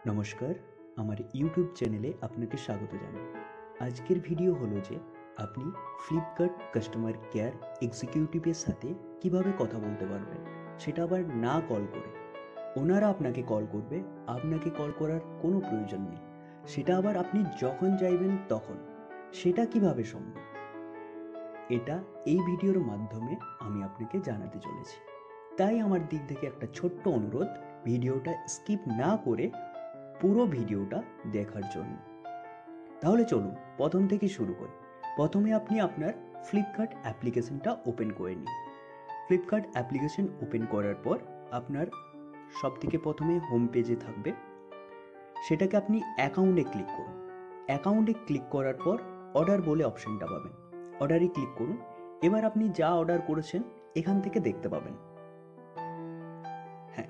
নমস্কার, আমার ইউটিউব চ্যানেলে আপনাকে স্বাগত জানাই। আজকের ভিডিও হলো যে আপনি ফ্লিপকার্ট কাস্টমার কেয়ার এক্সিকিউটিভের সাথে কিভাবে কথা বলতে পারবেন, সেটা আবার না কল করে। ওনারা আপনাকে কল করবে, আপনাকে কল করার কোনো প্রয়োজন নেই। সেটা আবার আপনি যখন চাইবেন তখন। সেটা কিভাবে সম্ভব, এটা এই ভিডিওর মাধ্যমে আমি আপনাকে জানাতে চলেছি। তাই আমার দিক থেকে একটা ছোট্ট অনুরোধ, ভিডিওটা স্কিপ না করে পুরো ভিডিওটা দেখার জন্য। তাহলে চলুন প্রথম থেকে শুরু করি। প্রথমে আপনি আপনার ফ্লিপকার্ট অ্যাপ্লিকেশনটা ওপেন করে নিন। ফ্লিপকার্ট অ্যাপ্লিকেশন ওপেন করার পর আপনার সব থেকে প্রথমে হোম পেজে থাকবে, সেটাকে আপনি অ্যাকাউন্টে ক্লিক করুন। অ্যাকাউন্টে ক্লিক করার পর অর্ডার বলে অপশনটা পাবেন, অর্ডারে ক্লিক করুন। এবার আপনি যা অর্ডার করেছেন এখান থেকে দেখতে পাবেন। হ্যাঁ,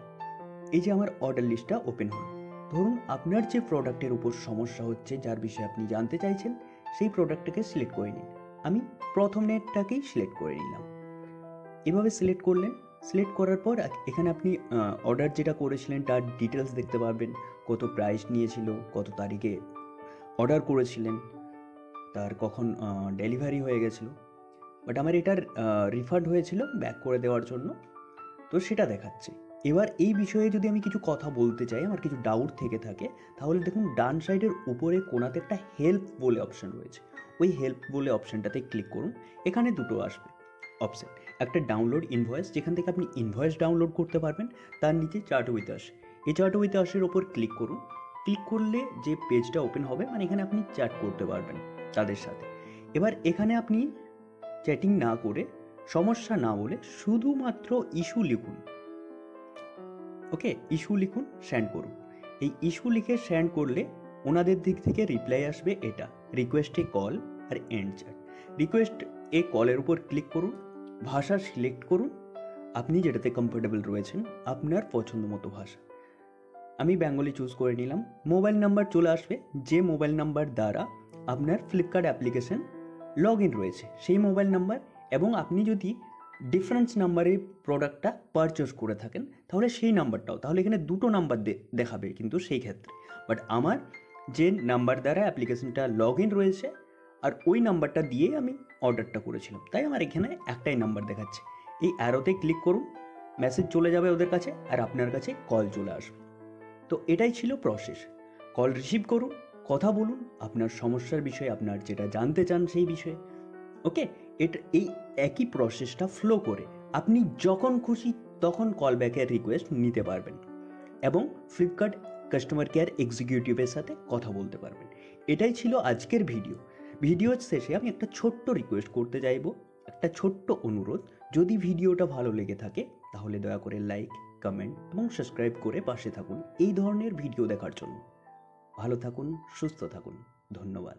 এই যে আমার অর্ডার লিস্টটা ওপেন হলো। ধরুন আপনার যে প্রোডাক্টের উপর সমস্যা হচ্ছে, যার বিষয়ে আপনি জানতে চাইছেন, সেই প্রোডাক্টটাকে সিলেক্ট করে নিন। আমি প্রথম নেটটাকেই সিলেক্ট করে নিলাম। এভাবে সিলেক্ট করলেন। সিলেক্ট করার পর এখানে আপনি অর্ডার যেটা করেছিলেন তার ডিটেলস দেখতে পারবেন, কত প্রাইস নিয়েছিল, কত তারিখে অর্ডার করেছিলেন, তার কখন ডেলিভারি হয়ে গেছিলো। বাট আমার এটার রিফান্ড হয়েছিল ব্যাক করে দেওয়ার জন্য, তো সেটা দেখাচ্ছে। এবার এই বিষয়ে যদি আমি কিছু কথা বলতে চাই, আমার কিছু ডাউট থেকে থাকে, তাহলে দেখুন ডান সাইডের উপরে কোণাতে একটা হেল্প বলে অপশন রয়েছে। ওই হেল্প বলে অপশনটাতে ক্লিক করুন। এখানে দুটো আসবে অপশন, একটা ডাউনলোড ইনভয়েস, যেখান থেকে আপনি ইনভয়েস ডাউনলোড করতে পারবেন। তার নিচে চার্ট উইথ আস, এই চার্ট উইথ আসের ওপর ক্লিক করুন। ক্লিক করলে যে পেজটা ওপেন হবে, মানে এখানে আপনি চ্যাট করতে পারবেন তাদের সাথে। এবার এখানে আপনি চ্যাটিং না করে, সমস্যা না বলে, শুধুমাত্র ইস্যু লিখুন। ওকে, ইস্যু লিখুন, সেন্ড করুন। এই ইস্যু লিখে সেন্ড করলে ওনাদের দিক থেকে রিপ্লাই আসবে এটা, রিকোয়েস্ট এ কল আর এন্ড চ্যাট। রিকোয়েস্ট এ কলের উপর ক্লিক করুন, ভাষা সিলেক্ট করুন, আপনি যেটাতে কমফোর্টেবল রয়েছেন, আপনার পছন্দ মতো ভাষা। আমি বেঙ্গলি চুজ করে নিলাম। মোবাইল নাম্বার চলে আসবে, যে মোবাইল নাম্বার দ্বারা আপনার ফ্লিপকার্ট অ্যাপ্লিকেশন লগ ইন রয়েছে, সেই মোবাইল নাম্বার। এবং আপনি যদি ডিফারেন্স নাম্বারে প্রোডাক্টটা পারচেস করে থাকেন, তাহলে সেই নাম্বারটাও, তাহলে এখানে দুটো নাম্বার দেখাবে কিন্তু সেই ক্ষেত্রে। বাট আমার যে নাম্বার দ্বারা অ্যাপ্লিকেশনটা লগ ইন রয়েছে, আর ওই নাম্বারটা দিয়ে আমি অর্ডারটা করেছিলাম, তাই আমার এখানে একটাই নাম্বার দেখাচ্ছে। এই অ্যারোতে ক্লিক করুন, মেসেজ চলে যাবে ওদের কাছে, আর আপনার কাছে কল চলে আসবে। তো এটাই ছিল প্রসেস। কল রিসিভ করুন, কথা বলুন আপনার সমস্যার বিষয়ে, আপনার যেটা জানতে চান সেই বিষয়ে। ওকে, এই একই প্রসেসটা ফ্লো করে আপনি যখন খুশি তখন কল ব্যাকের রিকোয়েস্ট নিতে পারবেন এবং ফ্লিপকার্ট কাস্টমার কেয়ার এক্সিকিউটিভের সাথে কথা বলতে পারবেন। এটাই ছিল আজকের ভিডিও। ভিডিওর শেষে আমি একটা ছোট্ট রিকোয়েস্ট করতে চাইব, একটা ছোট্ট অনুরোধ। যদি ভিডিওটা ভালো লেগে থাকে তাহলে দয়া করে লাইক, কমেন্ট এবং সাবস্ক্রাইব করে পাশে থাকুন এই ধরনের ভিডিও দেখার জন্য। ভালো থাকুন, সুস্থ থাকুন, ধন্যবাদ।